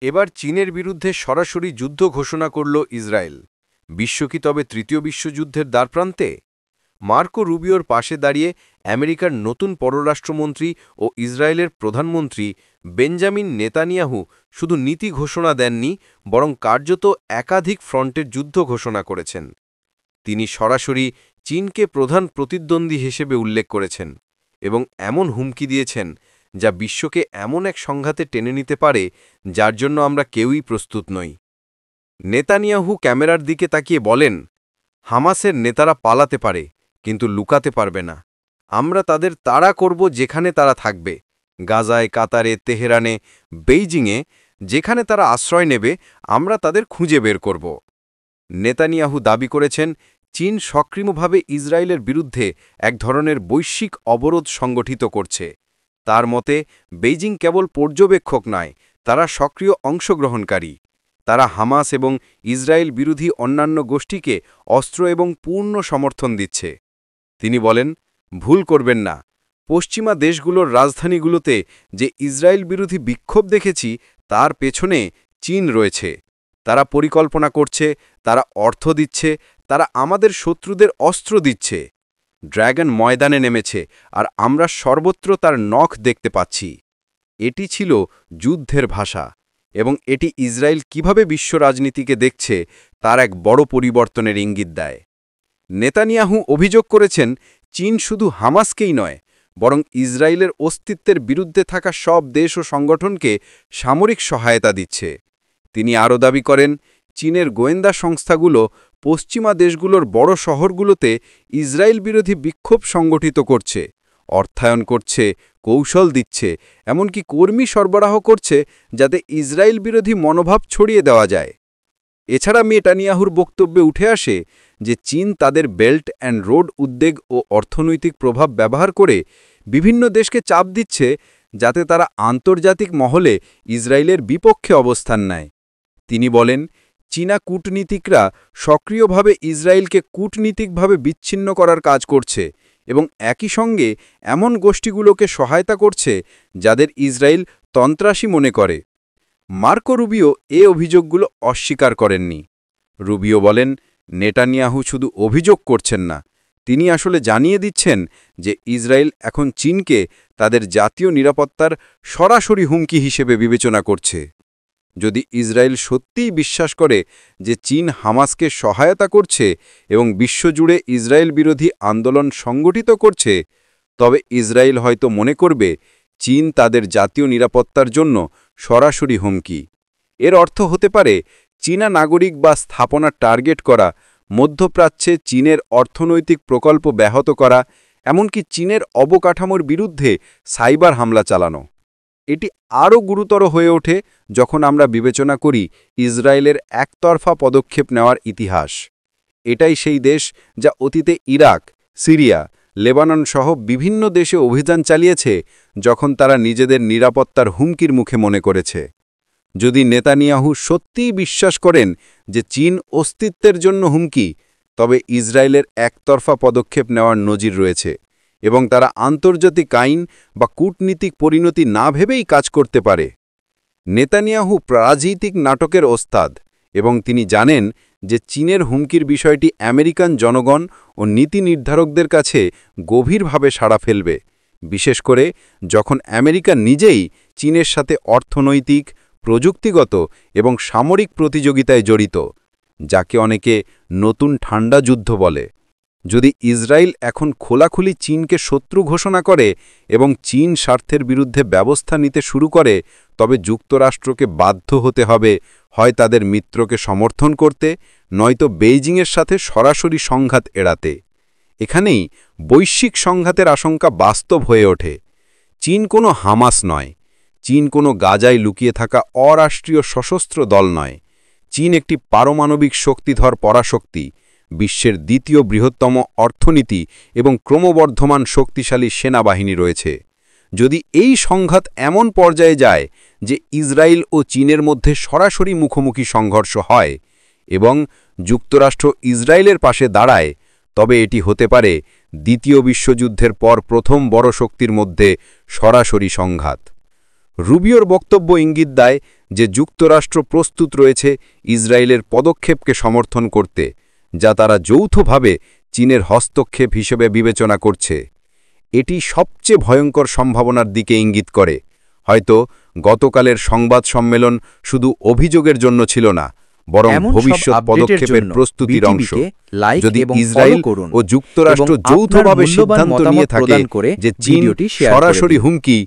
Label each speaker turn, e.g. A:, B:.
A: এবার চীনের বিরুদ্ধে সরাসরি যুদ্ধ ঘোষণা করল ইসরায়েল। বিশ্ব কি তবে তৃতীয় বিশ্বযুদ্ধের দ্বারপ্রান্তে? মার্কো রুবিওর পাশে দাঁড়িয়ে আমেরিকার নতুন পররাষ্ট্রমন্ত্রী ও ইসরায়েলের প্রধানমন্ত্রী বেঞ্জামিন নেতানিয়াহু শুধু নীতি ঘোষণা দেননি, বরং কার্যত একাধিক ফ্রন্টের যুদ্ধ ঘোষণা করেছেন। তিনি সরাসরি চীনকে প্রধান প্রতিদ্বন্দ্বী হিসেবে উল্লেখ করেছেন এবং এমন হুমকি দিয়েছেন যা বিশ্বকে এমন এক সংঘাতে টেনে নিতে পারে যার জন্য আমরা কেউই প্রস্তুত নই। নেতানিয়াহু ক্যামেরার দিকে তাকিয়ে বলেন, হামাসের নেতারা পালাতে পারে কিন্তু লুকাতে পারবে না। আমরা তাদের তাড়া করব যেখানে তারা থাকবে, গাজায়, কাতারে, তেহরানে, বেইজিংয়ে, যেখানে তারা আশ্রয় নেবে আমরা তাদের খুঁজে বের করব। নেতানিয়াহু দাবি করেছেন, চীন সক্রিয়ভাবে ইসরায়েলের বিরুদ্ধে এক ধরনের বৈশ্বিক অবরোধ সংগঠিত করছে। তার মতে বেইজিং কেবল পর্যবেক্ষক নয়, তারা সক্রিয় অংশগ্রহণকারী। তারা হামাস এবং ইসরায়েল বিরোধী অন্যান্য গোষ্ঠীকে অস্ত্র এবং পূর্ণ সমর্থন দিচ্ছে। তিনি বলেন, ভুল করবেন না, পশ্চিমা দেশগুলোর রাজধানীগুলোতে যে ইসরায়েল বিরোধী বিক্ষোভ দেখেছি তার পেছনে চীন রয়েছে। তারা পরিকল্পনা করছে, তারা অর্থ দিচ্ছে, তারা আমাদের শত্রুদের অস্ত্র দিচ্ছে। ড্র্যাগন ময়দানে নেমেছে আর আমরা সর্বত্র তার নখ দেখতে পাচ্ছি। এটি ছিল যুদ্ধের ভাষা, এবং এটি ইসরায়েল কিভাবে বিশ্ব রাজনীতিকে দেখছে তার এক বড় পরিবর্তনের ইঙ্গিত দেয়। নেতানিয়াহু অভিযোগ করেছেন, চীন শুধু হামাসকেই নয়, বরং ইসরায়েলের অস্তিত্বের বিরুদ্ধে থাকা সব দেশ ও সংগঠনকে সামরিক সহায়তা দিচ্ছে। তিনি আরও দাবি করেন, চীনের গোয়েন্দা সংস্থাগুলো পশ্চিমা দেশগুলোর বড় শহরগুলোতে ইসরায়েল বিরোধী বিক্ষোভ সংগঠিত করছে, অর্থায়ন করছে, কৌশল দিচ্ছে, এমনকি কর্মী সরবরাহ করছে যাতে ইসরায়েল বিরোধী মনোভাব ছড়িয়ে দেওয়া যায়। এছাড়া নেতানিয়াহুর বক্তব্যে উঠে আসে যে চীন তাদের বেল্ট অ্যান্ড রোড উদ্বেগ ও অর্থনৈতিক প্রভাব ব্যবহার করে বিভিন্ন দেশকে চাপ দিচ্ছে যাতে তারা আন্তর্জাতিক মহলে ইসরায়েলের বিপক্ষে অবস্থান নেয়। তিনি বলেন, চীনা কূটনীতিকরা সক্রিয়ভাবে ইসরায়েলকে কূটনীতিকভাবে বিচ্ছিন্ন করার কাজ করছে এবং একই সঙ্গে এমন গোষ্ঠীগুলোকে সহায়তা করছে যাদের ইসরায়েল সন্ত্রাসী মনে করে। মার্কো রুবিও এ অভিযোগগুলো অস্বীকার করেননি। রুবিও বলেন, নেতানিয়াহু শুধু অভিযোগ করছেন না, তিনি আসলে জানিয়ে দিচ্ছেন যে ইসরায়েল এখন চীনকে তাদের জাতীয় নিরাপত্তার সরাসরি হুমকি হিসেবে বিবেচনা করছে। যদি ইসরায়েল সত্যিই বিশ্বাস করে যে চীন হামাসকে সহায়তা করছে এবং বিশ্বজুড়ে ইসরায়েল বিরোধী আন্দোলন সংগঠিত করছে, তবে ইসরায়েল হয়তো মনে করবে চীন তাদের জাতীয় নিরাপত্তার জন্য সরাসরি হুমকি। এর অর্থ হতে পারে চীনা নাগরিক বা স্থাপনা টার্গেট করা, মধ্যপ্রাচ্যে চীনের অর্থনৈতিক প্রকল্প ব্যাহত করা, এমনকি চীনের অবকাঠামোর বিরুদ্ধে সাইবার হামলা চালানো। এটি আরও গুরুতর হয়ে ওঠে যখন আমরা বিবেচনা করি ইসরায়েলের একতরফা পদক্ষেপ নেওয়ার ইতিহাস। এটাই সেই দেশ যা অতীতে ইরাক, সিরিয়া, লেবানন সহ বিভিন্ন দেশে অভিযান চালিয়েছে যখন তারা নিজেদের নিরাপত্তার হুমকির মুখে মনে করেছে। যদি নেতানিয়াহু সত্যিই বিশ্বাস করেন যে চীন অস্তিত্বের জন্য হুমকি, তবে ইসরায়েলের একতরফা পদক্ষেপ নেওয়ার নজির রয়েছে এবং তারা আন্তর্জাতিক আইন বা কূটনীতিক পরিণতি না ভেবেই কাজ করতে পারে। নেতানিয়াহু রাজনৈতিক নাটকের ওস্তাদ এবং তিনি জানেন যে চীনের হুমকির বিষয়টি আমেরিকান জনগণ ও নীতি নির্ধারকদের কাছে গভীরভাবে সাড়া ফেলবে, বিশেষ করে যখন আমেরিকা নিজেই চীনের সাথে অর্থনৈতিক, প্রযুক্তিগত এবং সামরিক প্রতিযোগিতায় জড়িত, যাকে অনেকে নতুন ঠান্ডা যুদ্ধ বলে। যদি ইসরায়েল এখন খোলাখুলি চীনকে শত্রু ঘোষণা করে এবং চীন স্বার্থের বিরুদ্ধে ব্যবস্থা নিতে শুরু করে, তবে যুক্তরাষ্ট্রকে বাধ্য হতে হবে হয় তাদের মিত্রকে সমর্থন করতে, নয়তো বেইজিংয়ের সাথে সরাসরি সংঘাত এড়াতে। এখানেই বৈশ্বিক সংঘাতের আশঙ্কা বাস্তব হয়ে ওঠে। চীন কোনো হামাস নয়, চীন কোনো গাজায় লুকিয়ে থাকা অরাষ্ট্রীয় সশস্ত্র দল নয়। চীন একটি পারমাণবিক শক্তিধর পরাশক্তি, বিশ্বের দ্বিতীয় বৃহত্তম অর্থনীতি এবং ক্রমবর্ধমান শক্তিশালী সেনাবাহিনী রয়েছে। যদি এই সংঘাত এমন পর্যায়ে যায় যে ইসরায়েল ও চীনের মধ্যে সরাসরি মুখোমুখি সংঘর্ষ হয় এবং যুক্তরাষ্ট্র ইসরায়েলের পাশে দাঁড়ায়, তবে এটি হতে পারে দ্বিতীয় বিশ্বযুদ্ধের পর প্রথম বড় শক্তির মধ্যে সরাসরি সংঘাত। রুবিওর বক্তব্য ইঙ্গিত দেয় যে যুক্তরাষ্ট্র প্রস্তুত রয়েছে ইসরায়েলের পদক্ষেপকে সমর্থন করতে, যা তারা যৌথভাবে চীনের হস্তক্ষেপ হিসেবে বিবেচনা করছে। এটি সবচেয়ে ভয়ঙ্কর সম্ভাবনার দিকে ইঙ্গিত করে। হয়তো গতকালের সংবাদ সম্মেলন শুধু অভিযোগের জন্য ছিল না, বরং ভবিষ্যৎ পদক্ষেপের প্রস্তুতির অংশ। যদি ইসরায়েল ও যুক্তরাষ্ট্র যৌথভাবে সিদ্ধান্ত নিয়ে থাকে যে চীন সরাসরি হুমকি